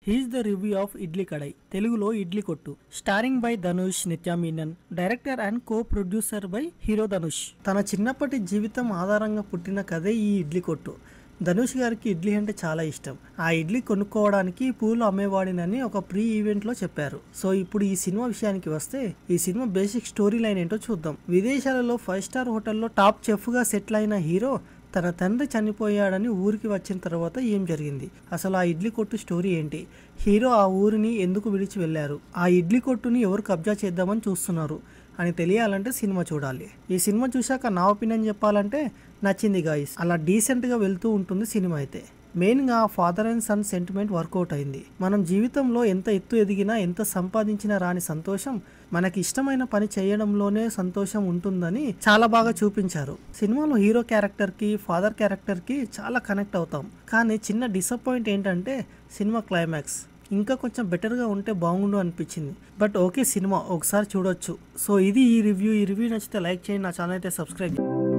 He's the review of Idli Kadai, తెలుగులో Idli Kottu. Starring by Dhanush, Nithya Menen. Director and co producer by hero Dhanush. తన చిన్నప్పటి జీవితం ఆధారంగా పుట్టిన కథే ఈ ఇడ్లీ కొట్టు. ధనుష్ గారికి ఇడ్లీ అంటే చాలా ఇష్టం. ఆ ఇడ్లీ కొనుక్కోవడానికి పూలు అమ్మేవాడినని ఒక ప్రీ ఈవెంట్ లో చెప్పారు. సో ఇప్పుడు ఈ సినిమా విషయానికి వస్తే, ఈ సినిమా బేసిక్ స్టోరీ లైన్ ఏంటో చూద్దాం. విదేశాలలో 5 స్టార్ హోటల్లో టాప్ చెఫ్ గా సెటిల్ అయిన హీరో తన తండ్రి చనిపోయాడని ఊరికి వచ్చిన తర్వాత ఏం జరిగింది, అసలు ఆ ఇడ్లీ కొట్టు స్టోరీ ఏంటి, హీరో ఆ ఊరిని ఎందుకు విడిచి వెళ్ళారు, ఆ ఇడ్లీ కొట్టుని ఎవరు కబ్జా చేద్దామని చూస్తున్నారు అని తెలియాలంటే సినిమా చూడాలి. ఈ సినిమా చూశాక నా ఒపీనియన్ చెప్పాలంటే నచ్చింది గాయస్. అలా డీసెంట్గా వెళ్తూ ఉంటుంది సినిమా. అయితే మెయిన్గా father and son sentiment work out అయింది. మనం జీవితంలో ఎంత ఎత్తు ఎదిగినా, ఎంత సంపాదించినా రాని సంతోషం మనకి ఇష్టమైన పని చేయడంలోనే సంతోషం ఉంటుందని చాలా బాగా చూపించారు. సినిమాలో హీరో క్యారెక్టర్కి, ఫాదర్ క్యారెక్టర్కి చాలా కనెక్ట్ అవుతాం. కానీ చిన్న డిసప్పాయింట్ ఏంటంటే సినిమా క్లైమాక్స్ ఇంకా కొంచెం బెటర్గా ఉంటే బాగుండు అనిపించింది. బట్ ఓకే, సినిమా ఒకసారి చూడొచ్చు. సో ఇది ఈ రివ్యూ నచ్చితే లైక్ చేయండి, నా ఛానల్ అయితే సబ్స్క్రైబ్ చేయండి.